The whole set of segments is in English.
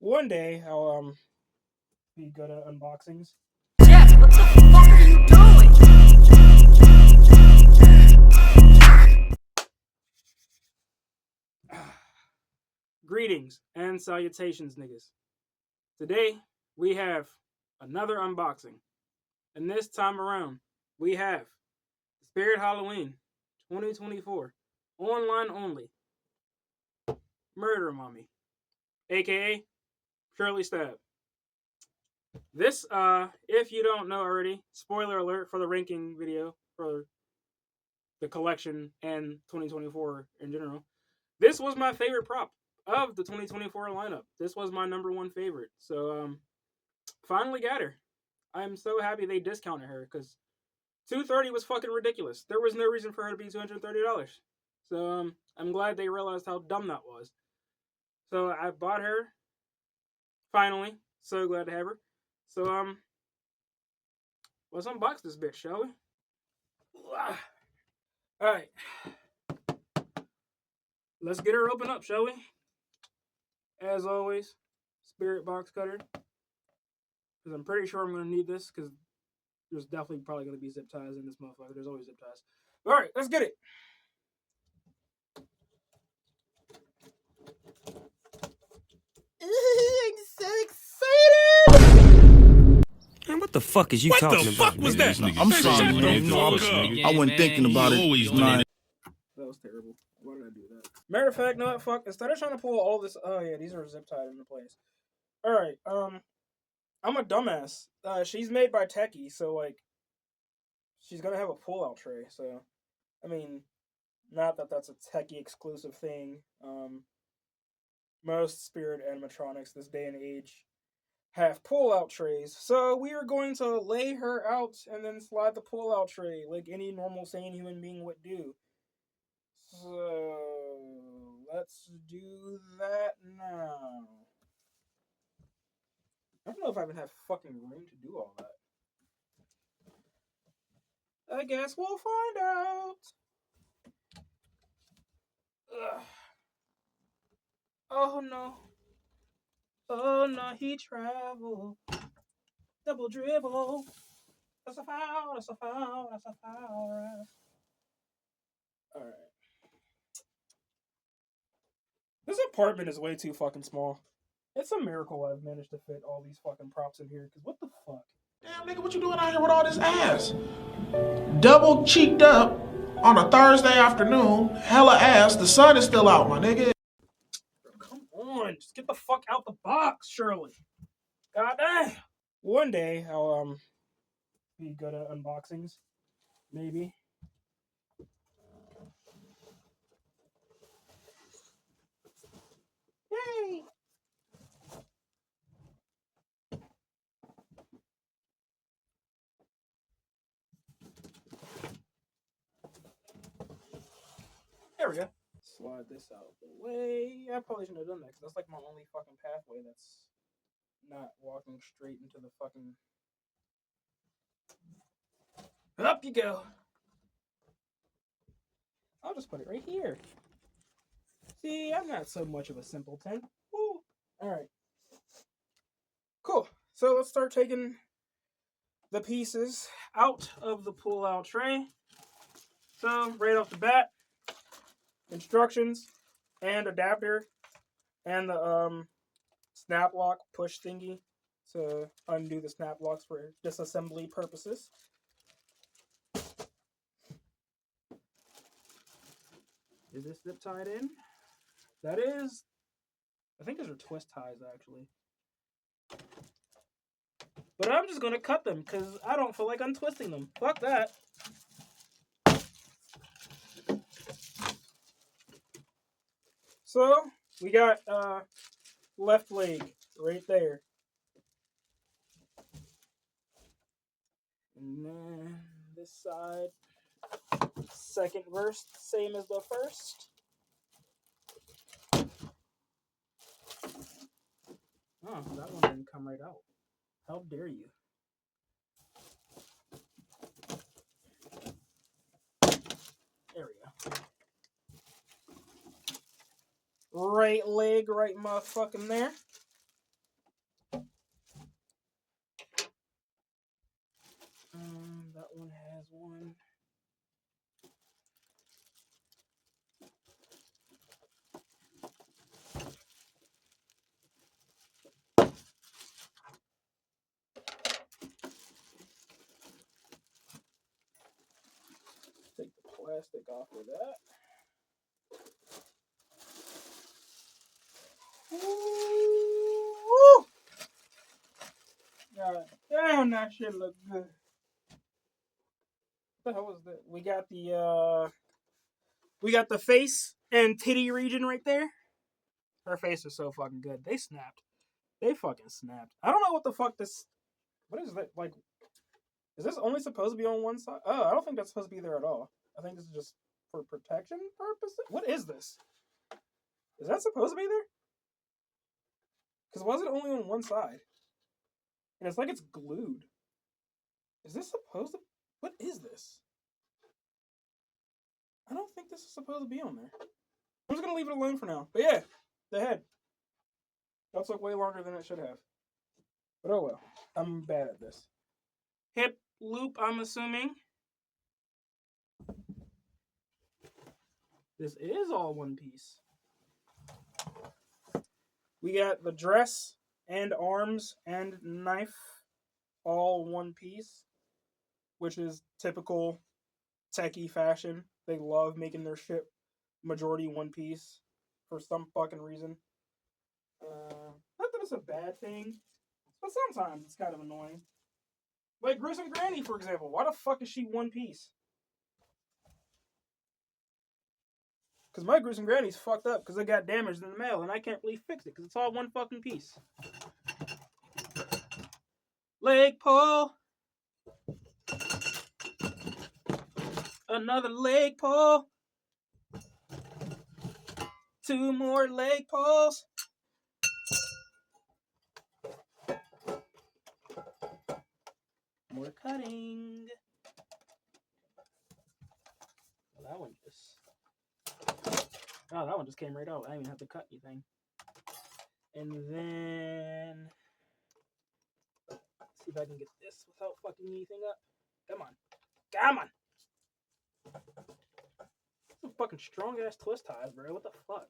One day I'll be good at unboxings. Jeff, what the fuck are you doing? Greetings and salutations, niggas. Today we have another unboxing, and this time around we have Spirit Halloween 2024 online only Murder Mommy, aka Shirley Stab. This, if you don't know already, spoiler alert for the ranking video for the collection and 2024 in general. This was my favorite prop of the 2024 lineup. This was my number one favorite. So, finally got her. I'm so happy they discounted her because $230 was fucking ridiculous. There was no reason for her to be $230. So, I'm glad they realized how dumb that was. So, I bought her. Finally. So glad to have her. So, let's unbox this bitch, shall we? Alright. Let's get her open up, shall we? As always, Spirit box cutter. Because I'm pretty sure I'm going to need this, because there's definitely probably going to be zip ties in this motherfucker. There's always zip ties. Alright, let's get it. I'm so excited! Man, what the fuck is you talking about? What the fuck was that? I'm sorry, man. I wasn't thinking about it. That was terrible. Why did I do that? Matter of fact, no, fuck. Instead of trying to pull all this, oh yeah, these are zip tied into place. All right, I'm a dumbass. She's made by Techie, so like, she's gonna have a pull-out tray. So, I mean, not that that's a Techie exclusive thing. Most Spirit animatronics this day and age have pull-out trays. So we are going to lay her out and then slide the pull-out tray like any normal sane human being would do. So let's do that now. I don't know if I even have fucking room to do all that. I guess we'll find out. Ugh. Oh no. Oh no, he traveled. Double dribble. That's a foul, that's a foul, that's a foul. Alright. This apartment is way too fucking small. It's a miracle I've managed to fit all these fucking props in here, because what the fuck? Damn, nigga, what you doing out here with all this ass? Double cheeked up on a Thursday afternoon, hella ass, the sun is still out, my nigga. Come on, just get the fuck out the box, Shirley. God damn. One day, I'll, be good at unboxings. Maybe. Yay! There we go. Slide this out of the way. I probably shouldn't have done that, because that's like my only fucking pathway that's not walking straight into the fucking... Up you go! I'll just put it right here. See, I'm not so much of a simpleton. Woo. Alright. Cool. So let's start taking the pieces out of the pull-out tray. So, right off the bat, instructions and adapter and the snap lock push thingy to undo the snap locks for disassembly purposes. Is this zip tied in? That is. I think those are twist ties actually. But I'm just gonna cut them because I don't feel like untwisting them. Fuck that. So we got left leg right there. And then this side, second verse, same as the first. Oh, that one didn't come right out. How dare you? There we go. Right leg, right motherfucking there. one. Take the plastic off of that. Woo! God damn, that shit look good. What the hell was that? We got the face and titty region right there. Her face is so fucking good. They snapped. They fucking snapped. I don't know what the fuck this. What is that like? Is this only supposed to be on one side? Oh, I don't think that's supposed to be there at all. I think this is just for protection purposes. What is this? Is that supposed to be there? Because was it only on one side? And it's like it's glued. Is this supposed to... What is this? I don't think this is supposed to be on there. I'm just going to leave it alone for now. But yeah, the head. That took way longer than it should have. But oh well. I'm bad at this. Hip loop, I'm assuming. This is all one piece. We got the dress and arms and knife all one piece, which is typical techie fashion. They love making their shit majority one piece for some fucking reason. Not that it's a bad thing, but sometimes it's kind of annoying. Like Gruesome Granny, for example. Why the fuck is she one piece? Because my Gruesome Granny's fucked up because it got damaged in the mail and I can't really fix it because it's all one fucking piece. Leg pull. Another leg pull. 2 more leg pulls. More cutting. Well, that one just... Oh, that one just came right out. I didn't even have to cut anything. And then... Let's see if I can get this without fucking anything up. Come on. Come on! Some fucking strong-ass twist ties, bro. What the fuck?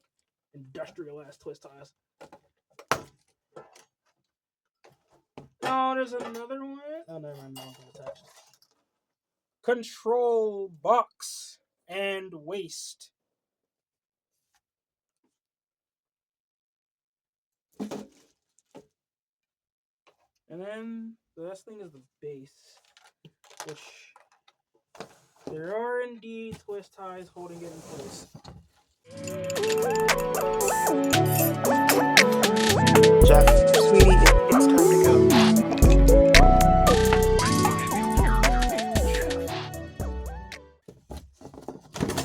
Industrial-ass twist ties. Oh, there's another one. Oh, never mind. No one's attached. Control box and waist. And then the last thing is the base, which there are indeed twist ties holding it in place. Jeff, sweetie, it's time to go.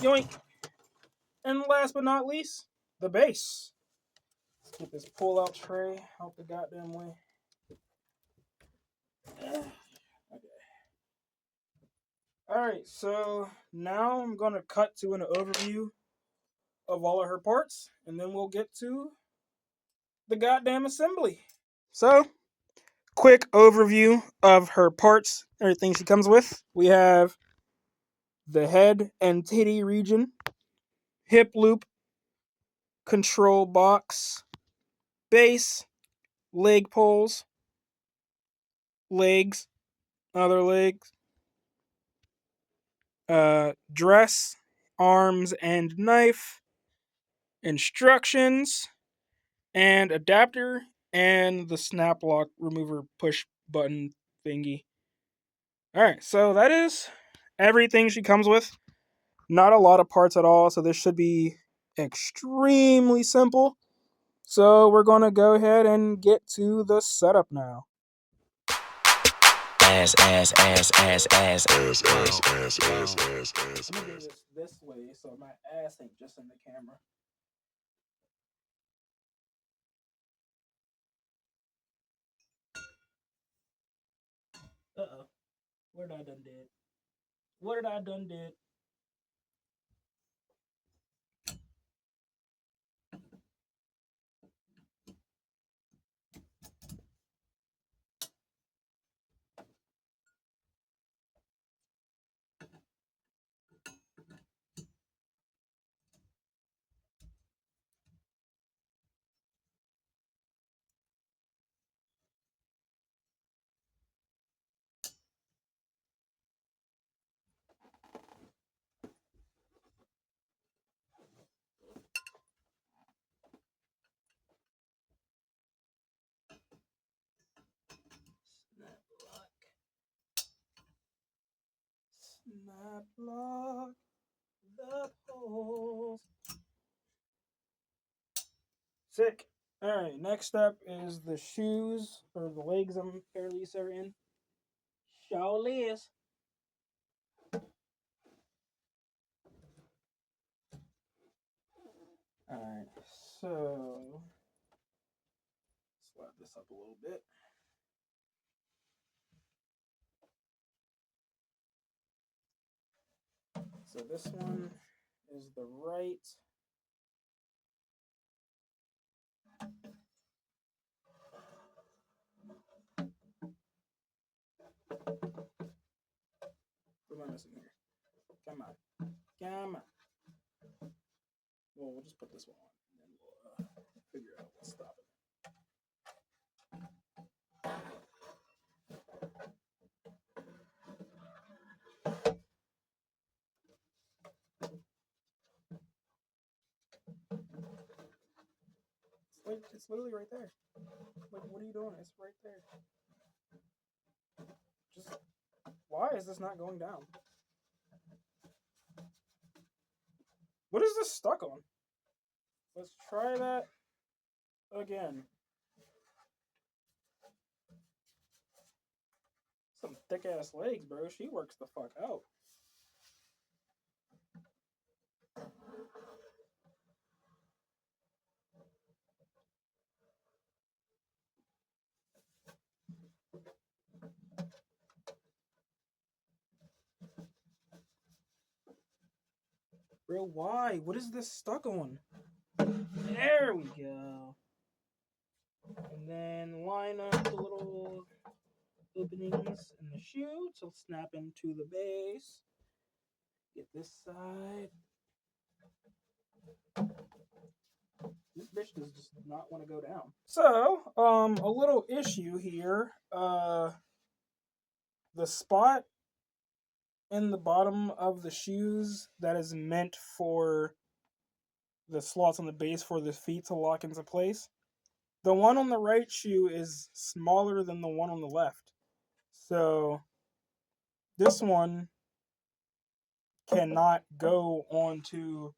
Yoink! And last but not least, the base. Let's get this pull-out tray out the goddamn way. Okay. Alright, so now I'm going to cut to an overview of all of her parts, and then we'll get to the goddamn assembly. So, quick overview of her parts, everything she comes with. We have the head and titty region, hip loop, control box, base, leg pulls, legs, other legs, dress, arms and knife, instructions, and adapter, and the snap lock remover push button thingy. Alright, so that is everything she comes with. Not a lot of parts at all, so this should be extremely simple. So we're going to go ahead and get to the setup now. Ass, ass, ass, ass, ass, ass, ass, ass, ass, ass, ass. I'm going to do this way so my ass ain't just in the camera. Uh-oh. What did I done did? What did I done did? not block the poles. Sick. Alright, next up is the shoes, or the legs I'm fairly certain. Shirley is. Alright, so slide this up a little bit. So this one is the right. What am I missing here? Come on. Come on. Well, we'll just put this one on, and then we'll figure out what's stopping it. It's literally right there. Like, what are you doing? It's right there. Just, why is this not going down? What is this stuck on? Let's try that again. Some thick ass legs, bro. She works the fuck out. Bro, why? What is this stuck on? There we go. And then line up the little openings in the shoe to snap into the base. Get this side. This bitch does just not want to go down. So, a little issue here. The spot in the bottom of the shoes that is meant for the slots on the base for the feet to lock into place. The one on the right shoe is smaller than the one on the left. So this one cannot go onto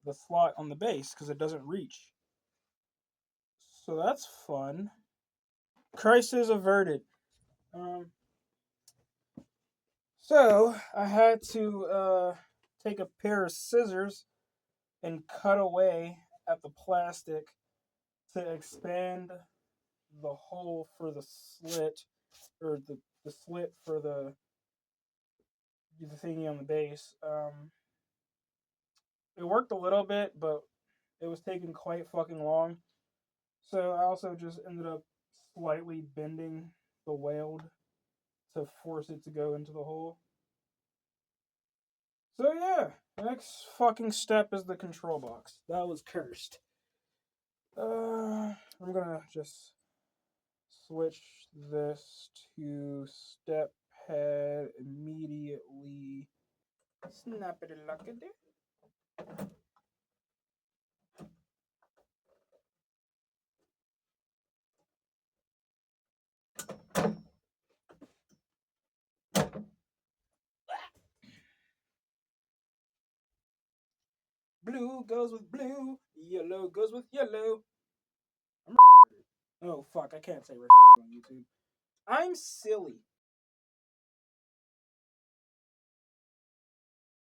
the slot on the base because it doesn't reach. So that's fun. Crisis averted. So I had to take a pair of scissors and cut away at the plastic to expand the hole for the slit, or the slit for the thingy on the base. It worked a little bit, but it was taking quite fucking long. So I also just ended up slightly bending the weld to force it to go into the hole. So yeah, next fucking step is the control box. That was cursed. I'm gonna just switch this to step pad immediately. Snap it like it did. Blue goes with blue, yellow goes with yellow. Oh fuck, I can't say on YouTube. I'm silly.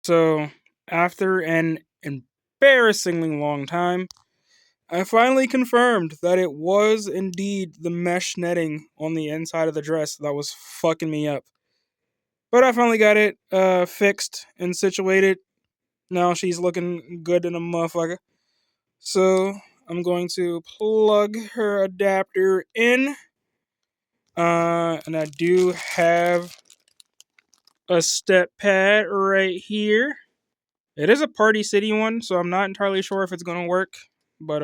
So, after an embarrassingly long time, I finally confirmed that it was indeed the mesh netting on the inside of the dress that was fucking me up. But I finally got it fixed and situated. Now she's looking good in a motherfucker. So I'm going to plug her adapter in. And I do have a step pad right here. It is a Party City one, so I'm not entirely sure if it's going to work. But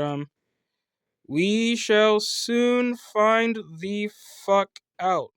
we shall soon find the fuck out.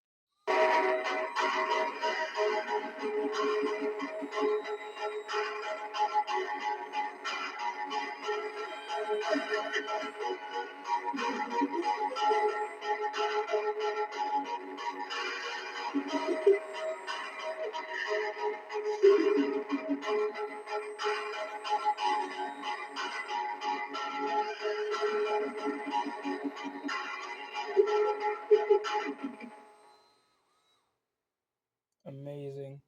Amazing.